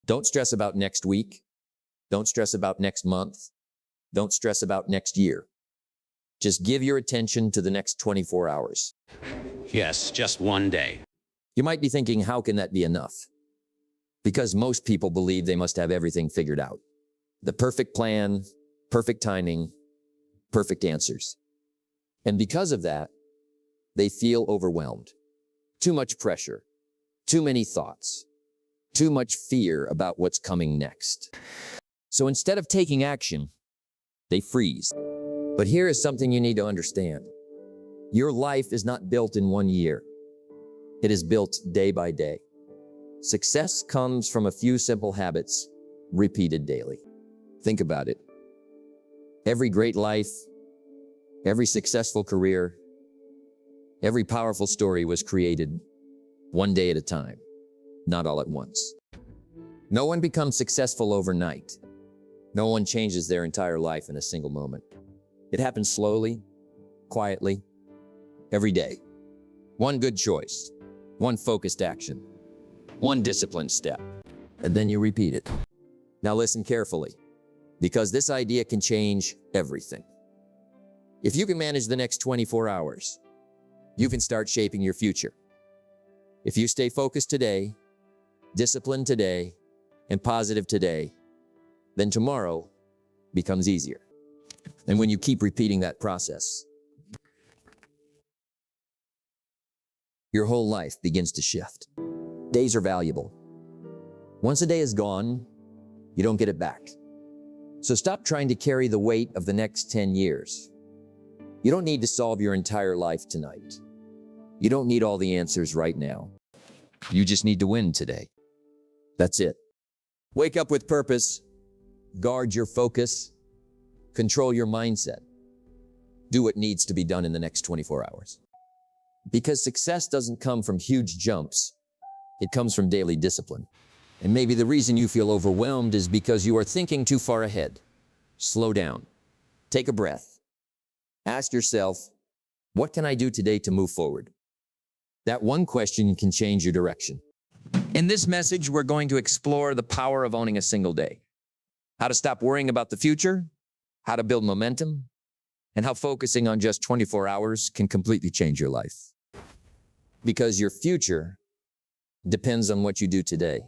Don't stress about next week. Don't stress about next month. Don't stress about next year. Just give your attention to the next 24 hours. Yes, just one day. You might be thinking, how can that be enough? Because most people believe they must have everything figured out. The perfect plan, perfect timing, perfect answers. And because of that, they feel overwhelmed. Too much pressure, too many thoughts, too much fear about what's coming next. So instead of taking action, they freeze. But here is something you need to understand. Your life is not built in 1 year. It is built day by day. Success comes from a few simple habits repeated daily. Think about it. Every great life, every successful career, every powerful story was created one day at a time, not all at once. No one becomes successful overnight. No one changes their entire life in a single moment. It happens slowly, quietly, every day. One good choice, one focused action, one disciplined step, and then you repeat it. Now listen carefully, because this idea can change everything. If you can manage the next 24 hours, you can start shaping your future. If you stay focused today, disciplined today, and positive today, then tomorrow becomes easier. And when you keep repeating that process, your whole life begins to shift. Days are valuable. Once a day is gone, you don't get it back. So stop trying to carry the weight of the next 10 years. You don't need to solve your entire life tonight. You don't need all the answers right now. You just need to win today. That's it. Wake up with purpose, guard your focus, control your mindset. Do what needs to be done in the next 24 hours. Because success doesn't come from huge jumps. It comes from daily discipline. And maybe the reason you feel overwhelmed is because you are thinking too far ahead. Slow down. Take a breath. Ask yourself, what can I do today to move forward? That one question can change your direction. In this message, we're going to explore the power of owning a single day. How to stop worrying about the future, how to build momentum, and how focusing on just 24 hours can completely change your life. Because your future depends on what you do today.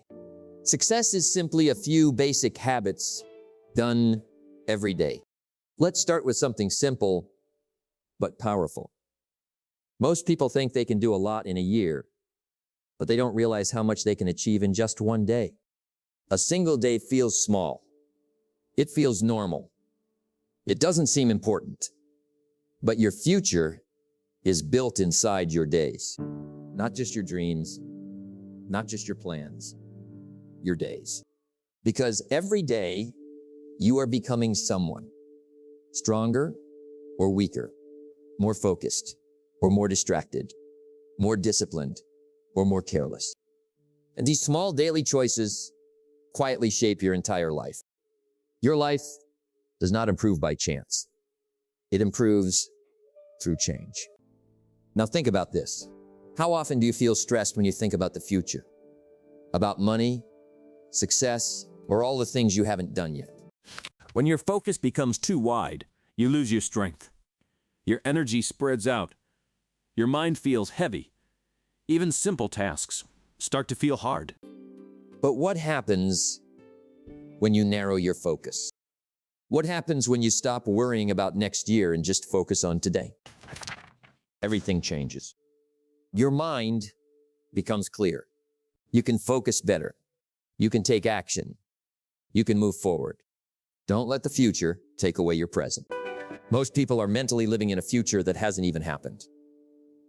Success is simply a few basic habits done every day. Let's start with something simple but powerful. Most people think they can do a lot in a year, but they don't realize how much they can achieve in just one day. A single day feels small. It feels normal. It doesn't seem important. But your future is built inside your days. Not just your dreams, not just your plans, your days. Because every day you are becoming someone. Stronger or weaker, more focused or more distracted, more disciplined or more careless. And these small daily choices quietly shape your entire life. Your life does not improve by chance. It improves through change. Now think about this. How often do you feel stressed when you think about the future? About money, success, or all the things you haven't done yet? When your focus becomes too wide, you lose your strength. Your energy spreads out. Your mind feels heavy. Even simple tasks start to feel hard. But what happens when you narrow your focus? What happens when you stop worrying about next year and just focus on today? Everything changes. Your mind becomes clear. You can focus better. You can take action. You can move forward. Don't let the future take away your present. Most people are mentally living in a future that hasn't even happened.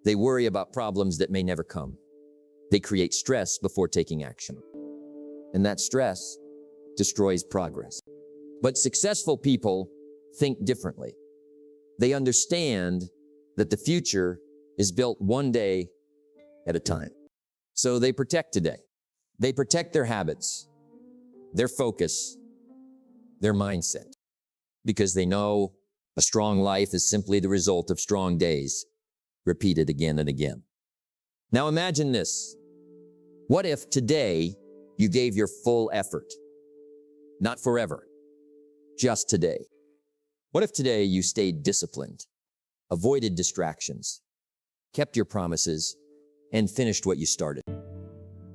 They worry about problems that may never come. They create stress before taking action. And that stress destroys progress. But successful people think differently. They understand that the future is built one day at a time. So they protect today. They protect their habits, their focus, their mindset, because they know a strong life is simply the result of strong days, repeated again and again. Now imagine this. What if today You gave your full effort. Not forever, just today. What if today you stayed disciplined, avoided distractions, kept your promises, and finished what you started?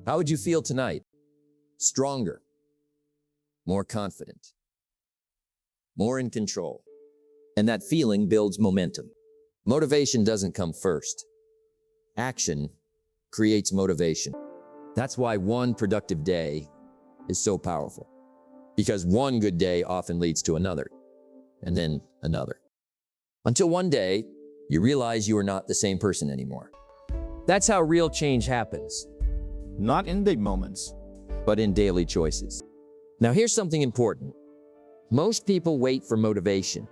How would you feel tonight? Stronger, more confident, more in control. And that feeling builds momentum. Motivation doesn't come first. Action creates motivation. That's why one productive day is so powerful. Because one good day often leads to another, and then another. Until one day, you realize you are not the same person anymore. That's how real change happens. Not in big moments, But in daily choices. Now here's something important. Most people wait for motivation.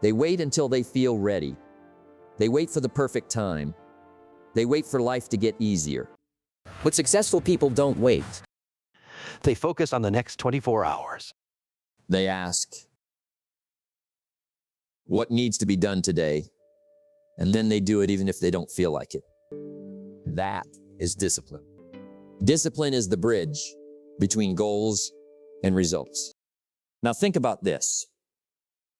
They wait until they feel ready. They wait for the perfect time. They wait for life to get easier. But successful people don't wait. They focus on the next 24 hours. They ask, what needs to be done today? And then they do it even if they don't feel like it. That is discipline. Discipline is the bridge between goals and results. Now think about this.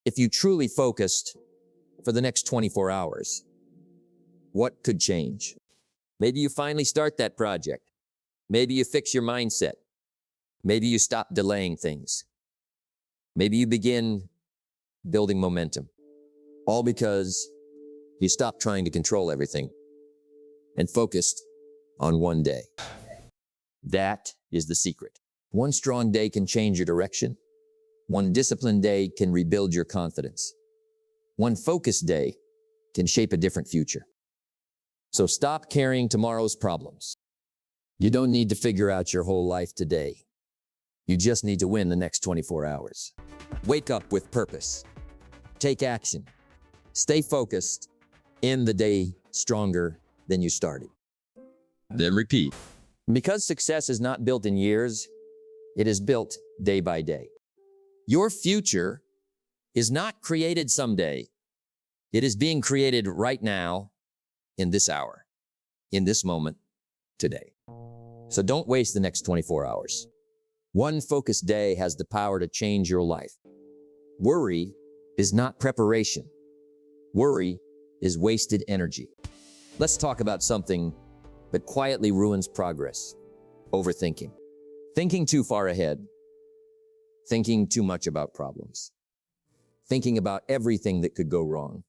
If you truly focused for the next 24 hours, what could change? Maybe you finally start that project. Maybe you fix your mindset. Maybe you stop delaying things. Maybe you begin building momentum. All because you stopped trying to control everything and focused on one day. That is the secret. One strong day can change your direction. One disciplined day can rebuild your confidence. One focused day can shape a different future. So stop carrying tomorrow's problems. You don't need to figure out your whole life today. You just need to win the next 24 hours. Wake up with purpose. Take action. Stay focused. End the day stronger than you started. Then repeat. Because success is not built in years, it is built day by day. Your future is not created someday. It is being created right now, in this hour, in this moment, today. So don't waste the next 24 hours. One focused day has the power to change your life. Worry is not preparation. Worry is wasted energy. Let's talk about something that quietly ruins progress. Overthinking. Thinking too far ahead. Thinking too much about problems. Thinking about everything that could go wrong.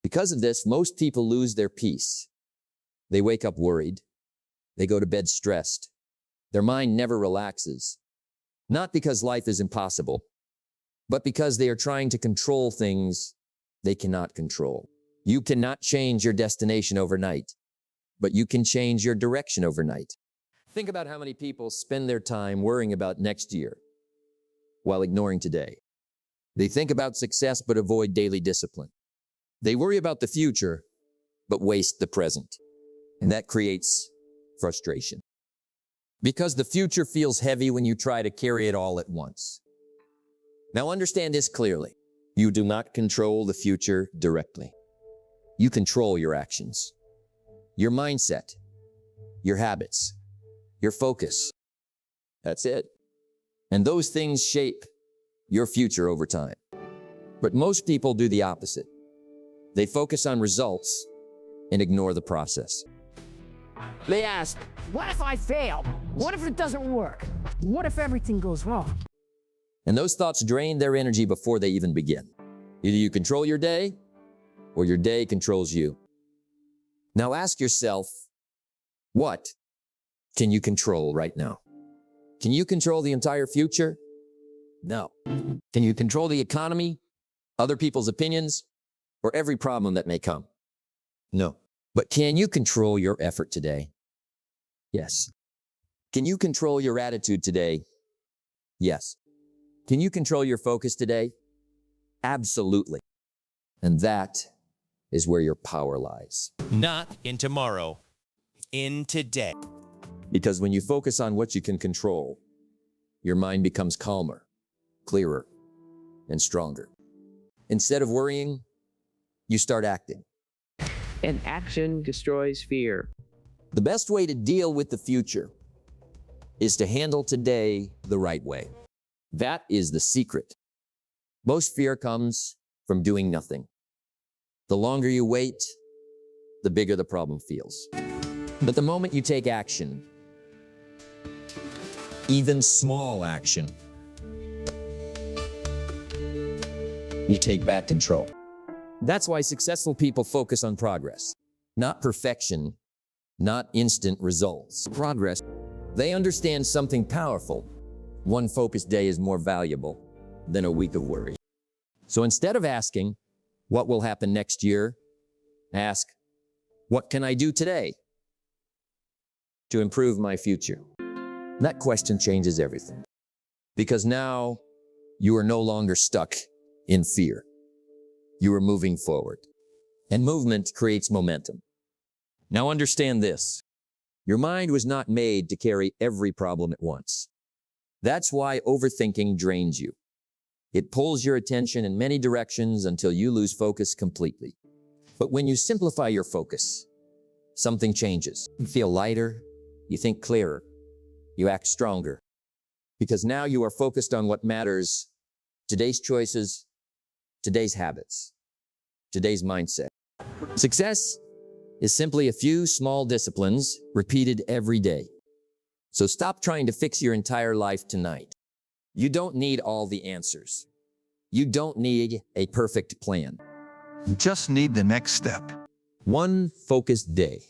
Because of this, most people lose their peace. They wake up worried. They go to bed stressed. Their mind never relaxes. Not because life is impossible, but because they are trying to control things they cannot control. You cannot change your destination overnight, but you can change your direction overnight. Think about how many people spend their time worrying about next year while ignoring today. They think about success but avoid daily discipline. They worry about the future but waste the present. And that creates frustration. Because the future feels heavy when you try to carry it all at once. Now understand this clearly. You do not control the future directly. You control your actions, your mindset, your habits, your focus. That's it. And those things shape your future over time. But most people do the opposite. They focus on results and ignore the process. They ask, what if I fail? What if it doesn't work? What if everything goes wrong? And those thoughts drain their energy before they even begin. Either you control your day, or your day controls you. Now ask yourself, what can you control right now? Can you control the entire future? No. Can you control the economy, other people's opinions, or every problem that may come? No. But can you control your effort today? Yes. Can you control your attitude today? Yes. Can you control your focus today? Absolutely. And that is where your power lies. Not in tomorrow, in today. Because when you focus on what you can control, your mind becomes calmer, clearer, and stronger. Instead of worrying, you start acting. And action destroys fear. The best way to deal with the future is to handle today the right way. That is the secret. Most fear comes from doing nothing. The longer you wait, the bigger the problem feels. But the moment you take action, even small action, you take back control. That's why successful people focus on progress, not perfection, not instant results. Progress. They understand something powerful. One focused day is more valuable than a week of worry. So instead of asking, what will happen next year? Ask, what can I do today to improve my future? That question changes everything. Because now you are no longer stuck in fear. You are moving forward. And movement creates momentum. Now understand this. Your mind was not made to carry every problem at once. That's why overthinking drains you. It pulls your attention in many directions until you lose focus completely. But when you simplify your focus, something changes. You feel lighter, you think clearer, you act stronger. Because now you are focused on what matters, today's choices, today's habits, today's mindset. Success is simply a few small disciplines repeated every day. So stop trying to fix your entire life tonight. You don't need all the answers. You don't need a perfect plan. You just need the next step. One focused day,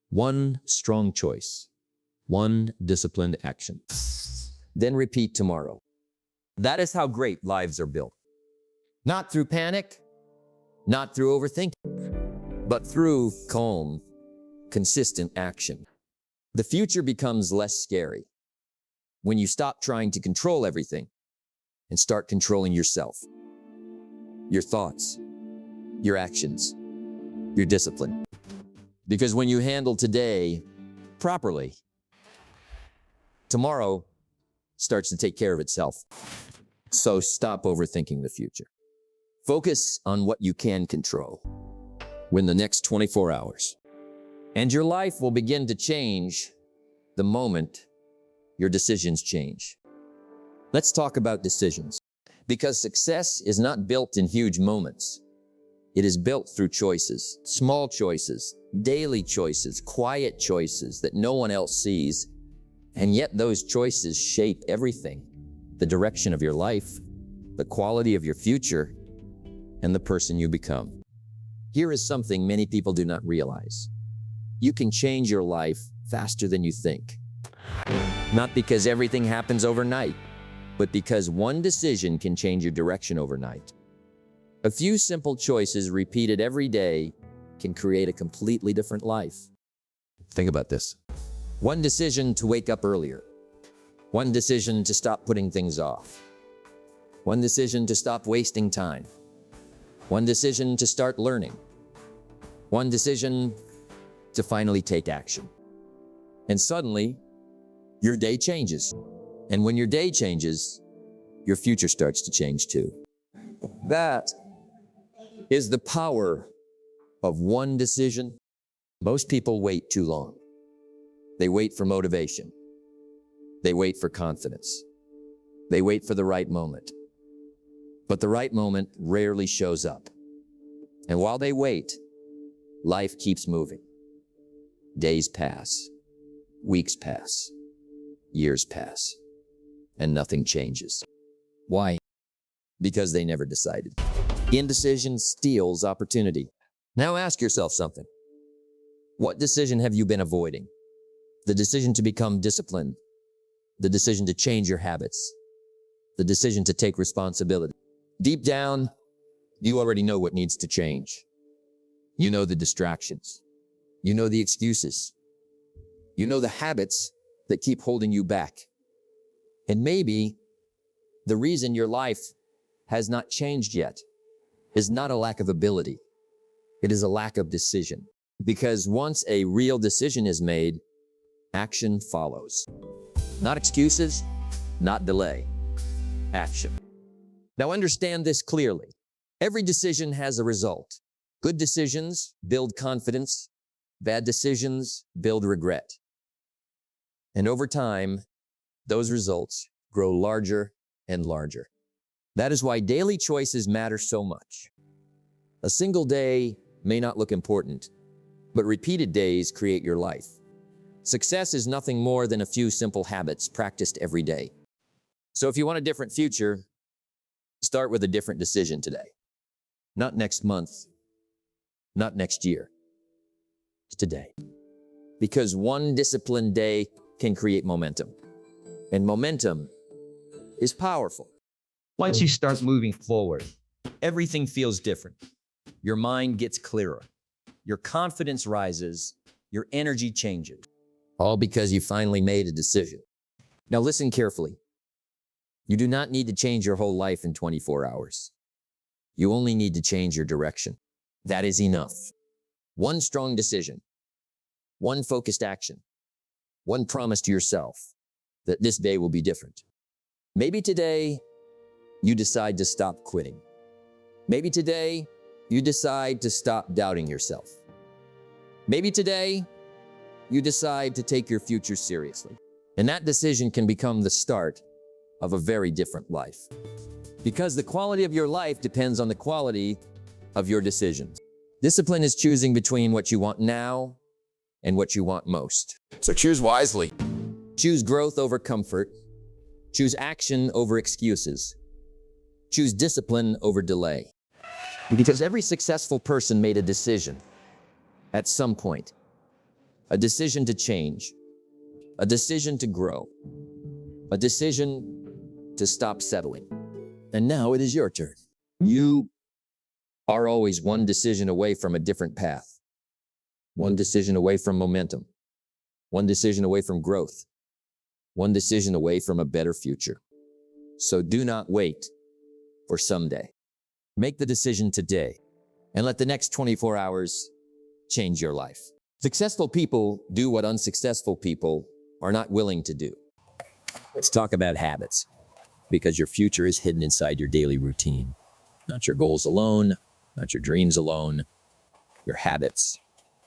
one strong choice, one disciplined action. Then repeat tomorrow. That is how great lives are built. Not through panic, not through overthinking, but through calm, consistent action. The future becomes less scary when you stop trying to control everything and start controlling yourself, your thoughts, your actions, your discipline. Because when you handle today properly, tomorrow starts to take care of itself. So stop overthinking the future. Focus on what you can control. Win the next 24 hours. And your life will begin to change the moment your decisions change. Let's talk about decisions. Because success is not built in huge moments. It is built through choices, small choices, daily choices, quiet choices that no one else sees. And yet those choices shape everything. The direction of your life, the quality of your future, and the person you become. Here is something many people do not realize. You can change your life faster than you think. Not because everything happens overnight, but because one decision can change your direction overnight. A few simple choices repeated every day can create a completely different life. Think about this. One decision to wake up earlier. One decision to stop putting things off. One decision to stop wasting time. One decision to start learning. One decision to finally take action. And suddenly, your day changes. And when your day changes, your future starts to change too. That is the power of one decision. Most people wait too long. They wait for motivation. They wait for confidence. They wait for the right moment. But the right moment rarely shows up. And while they wait, life keeps moving. Days pass, weeks pass, years pass, and nothing changes. Why? Because they never decided. Indecision steals opportunity. Now ask yourself something. What decision have you been avoiding? The decision to become disciplined, the decision to change your habits, the decision to take responsibility. Deep down, you already know what needs to change. You know the distractions. You know the excuses. You know the habits that keep holding you back. And maybe the reason your life has not changed yet is not a lack of ability. It is a lack of decision. Because once a real decision is made, action follows. Not excuses, not delay. Action. Now understand this clearly. Every decision has a result. Good decisions build confidence. Bad decisions build regret. And over time, those results grow larger and larger. That is why daily choices matter so much. A single day may not look important, but repeated days create your life. Success is nothing more than a few simple habits practiced every day. So if you want a different future, start with a different decision today. Not next month, not next year. It's today. Because one disciplined day can create momentum. And momentum is powerful. Once you start moving forward, everything feels different. Your mind gets clearer. Your confidence rises. Your energy changes. All because you finally made a decision. Now listen carefully. You do not need to change your whole life in 24 hours. You only need to change your direction. That is enough. One strong decision, one focused action, one promise to yourself that this day will be different. Maybe today you decide to stop quitting. Maybe today you decide to stop doubting yourself. Maybe today you decide to take your future seriously. And that decision can become the start of a very different life. Because the quality of your life depends on the quality of your decisions. Discipline is choosing between what you want now and what you want most. So choose wisely. Choose growth over comfort. Choose action over excuses. Choose discipline over delay. Because every successful person made a decision at some point. A decision to change. A decision to grow. A decision to stop settling. And now it is your turn. You are always one decision away from a different path. One decision away from momentum. One decision away from growth. One decision away from a better future. So do not wait for someday. Make the decision today and let the next 24 hours change your life. Successful people do what unsuccessful people are not willing to do. Let's talk about habits, because your future is hidden inside your daily routine. Not your goals alone, not your dreams alone. Your habits,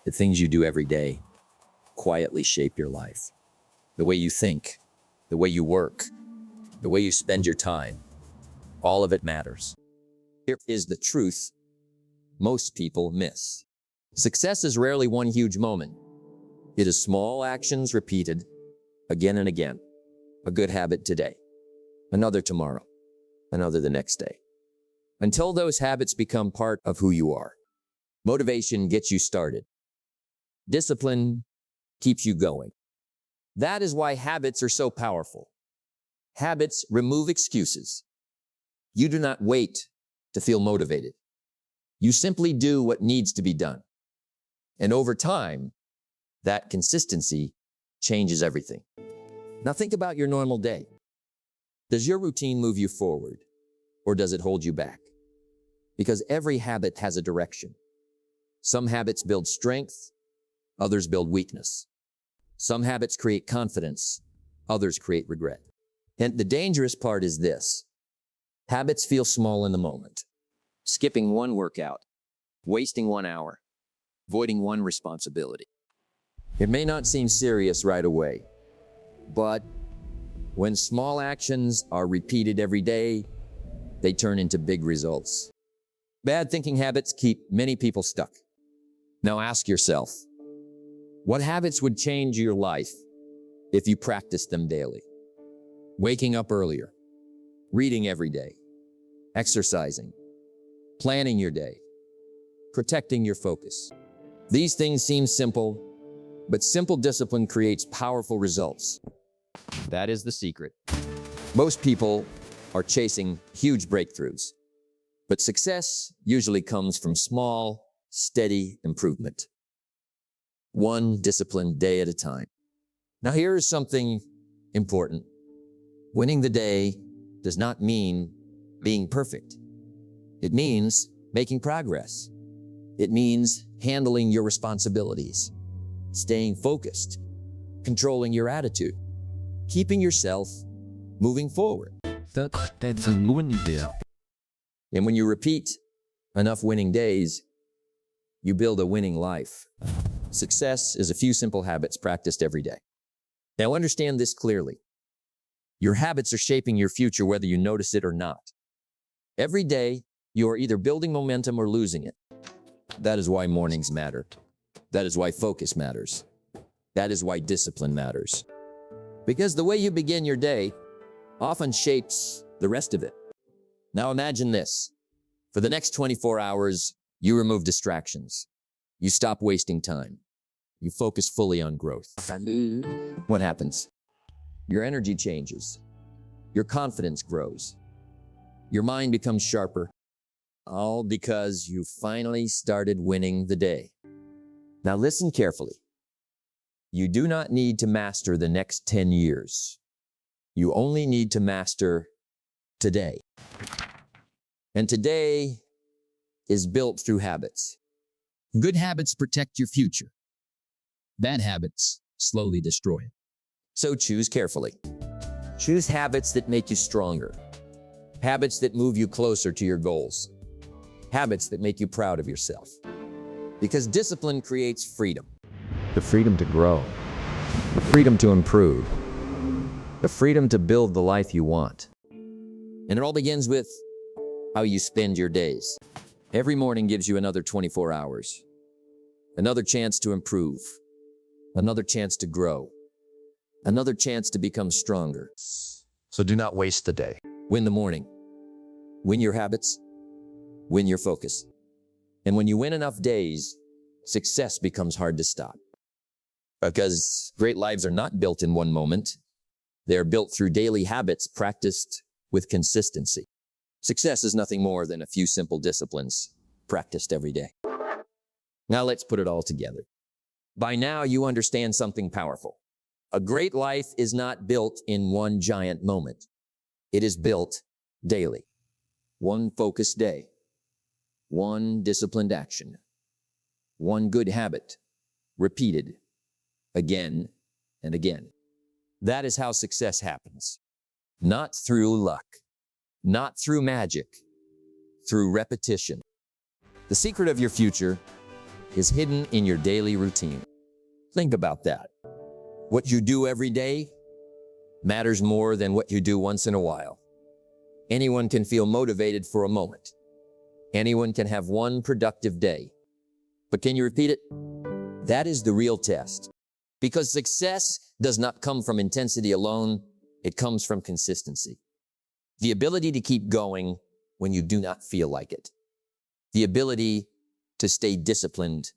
the things you do every day, quietly shape your life. The way you think, the way you work, the way you spend your time, all of it matters. Here is the truth most people miss. Success is rarely one huge moment. It is small actions repeated again and again. A good habit today, another tomorrow, another the next day. Until those habits become part of who you are. Motivation gets you started. Discipline keeps you going. That is why habits are so powerful. Habits remove excuses. You do not wait to feel motivated. You simply do what needs to be done. And over time, that consistency changes everything. Now think about your normal day. Does your routine move you forward, or does it hold you back? Because every habit has a direction. Some habits build strength, others build weakness. Some habits create confidence, others create regret. And the dangerous part is this. Habits feel small in the moment. Skipping one workout, wasting 1 hour, avoiding one responsibility. It may not seem serious right away, but when small actions are repeated every day, they turn into big results. Bad thinking habits keep many people stuck. Now ask yourself, what habits would change your life if you practiced them daily? Waking up earlier, reading every day, exercising, planning your day, protecting your focus. These things seem simple, but simple discipline creates powerful results. That is the secret. Most people are chasing huge breakthroughs, but success usually comes from small, steady improvement. One disciplined day at a time. Now here is something important. Winning the day does not mean being perfect. It means making progress. It means handling your responsibilities, staying focused, controlling your attitude, keeping yourself moving forward. And when you repeat enough winning days, you build a winning life. Success is a few simple habits practiced every day. Now understand this clearly. Your habits are shaping your future whether you notice it or not. Every day, you are either building momentum or losing it. That is why mornings matter. That is why focus matters. That is why discipline matters. Because the way you begin your day often shapes the rest of it. Now imagine this. For the next 24 hours, you remove distractions. You stop wasting time. You focus fully on growth. What happens? Your energy changes. Your confidence grows. Your mind becomes sharper. All because you finally started winning the day. Now listen carefully. You do not need to master the next 10 years. You only need to master today. And today is built through habits. Good habits protect your future. Bad habits slowly destroy it. So choose carefully. Choose habits that make you stronger. Habits that move you closer to your goals. Habits that make you proud of yourself. Because discipline creates freedom. The freedom to grow. The freedom to improve. The freedom to build the life you want. And it all begins with how you spend your days. Every morning gives you another 24 hours. Another chance to improve. Another chance to grow. Another chance to become stronger. So do not waste the day. Win the morning. Win your habits. Win your focus. And when you win enough days, success becomes hard to stop. Because great lives are not built in one moment. They are built through daily habits practiced with consistency. Success is nothing more than a few simple disciplines practiced every day. Now let's put it all together. By now you understand something powerful. A great life is not built in one giant moment. It is built daily. One focused day. One disciplined action. One good habit. Repeated again and again. That is how success happens. Not through luck. Not through magic. Through repetition. The secret of your future is hidden in your daily routine. Think about that. What you do every day matters more than what you do once in a while. Anyone can feel motivated for a moment. Anyone can have one productive day. But can you repeat it? That is the real test. Because success does not come from intensity alone, it comes from consistency. The ability to keep going when you do not feel like it. The ability to stay disciplined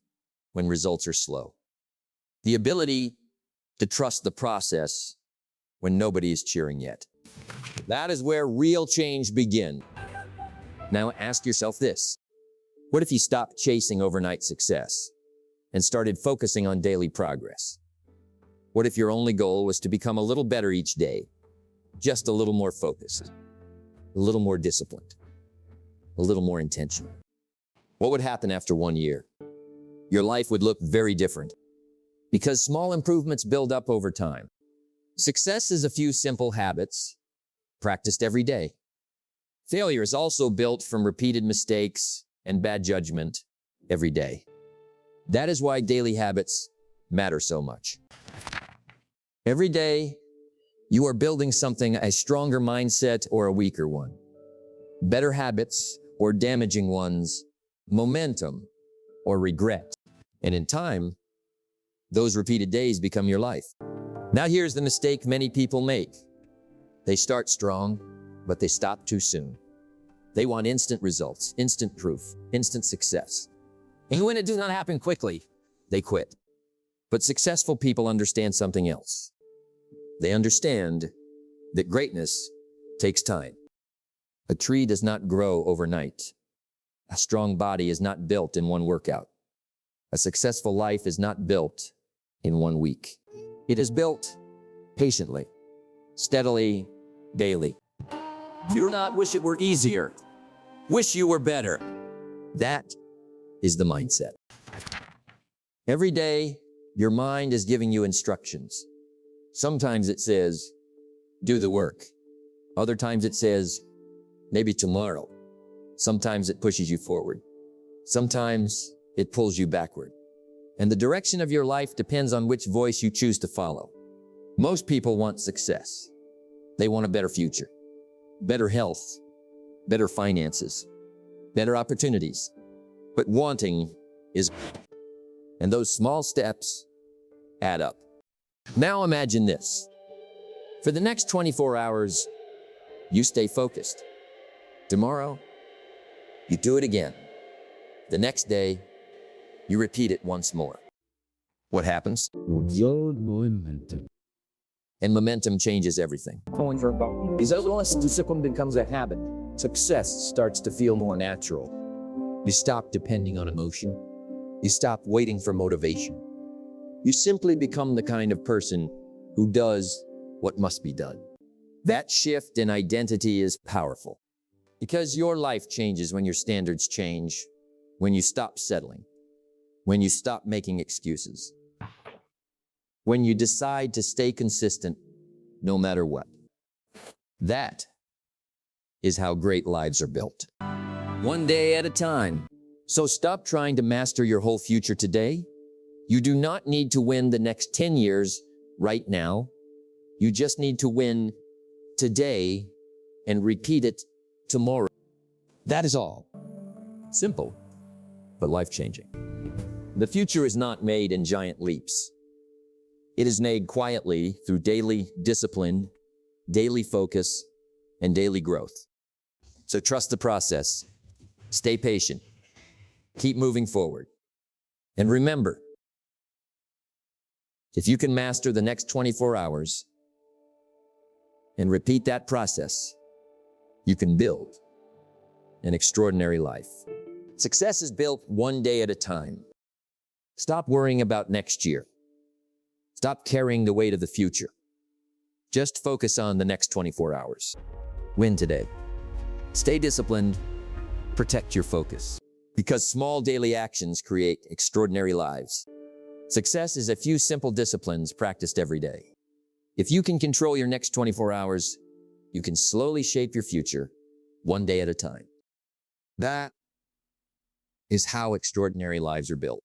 when results are slow. The ability to trust the process when nobody is cheering yet. That is where real change begins. Now ask yourself this. What if you stopped chasing overnight success and started focusing on daily progress? What if your only goal was to become a little better each day, just a little more focused, a little more disciplined, a little more intentional? What would happen after 1 year? Your life would look very different because small improvements build up over time. Success is a few simple habits practiced every day. Failure is also built from repeated mistakes and bad judgment every day. That is why daily habits matter so much. Every day, you are building something, a stronger mindset or a weaker one. Better habits or damaging ones, momentum or regret. And in time, those repeated days become your life. Now here's the mistake many people make. They start strong, but they stop too soon. They want instant results, instant proof, instant success. And when it does not happen quickly, they quit. But successful people understand something else. They understand that greatness takes time. A tree does not grow overnight. A strong body is not built in one workout. A successful life is not built in 1 week. It is built patiently, steadily, daily. Do not wish it were easier. Wish you were better. That is the mindset. Every day, your mind is giving you instructions. Sometimes it says, do the work. Other times it says, maybe tomorrow. Sometimes it pushes you forward. Sometimes it pulls you backward. And the direction of your life depends on which voice you choose to follow. Most people want success. They want a better future, better health, better finances, better opportunities. But wanting is, and those small steps add up. Now imagine this. For the next 24 hours, you stay focused. Tomorrow, you do it again. The next day, you repeat it once more. What happens? And momentum changes everything. Because once discipline becomes a habit, success starts to feel more natural. You stop depending on emotion. You stop waiting for motivation. You simply become the kind of person who does what must be done. That shift in identity is powerful because your life changes when your standards change, when you stop settling, when you stop making excuses, when you decide to stay consistent no matter what. That is how great lives are built. One day at a time. So stop trying to master your whole future today. You do not need to win the next 10 years right now. You just need to win today and repeat it tomorrow. That is all. Simple, but life-changing. The future is not made in giant leaps. It is made quietly through daily discipline, daily focus, and daily growth. So trust the process. Stay patient. Keep moving forward. And remember, if you can master the next 24 hours and repeat that process, you can build an extraordinary life. Success is built one day at a time. Stop worrying about next year. Stop carrying the weight of the future. Just focus on the next 24 hours. Win today. Stay disciplined. Protect your focus. Because small daily actions create extraordinary lives. Success is a few simple disciplines practiced every day. If you can control your next 24 hours, you can slowly shape your future one day at a time. That is how extraordinary lives are built.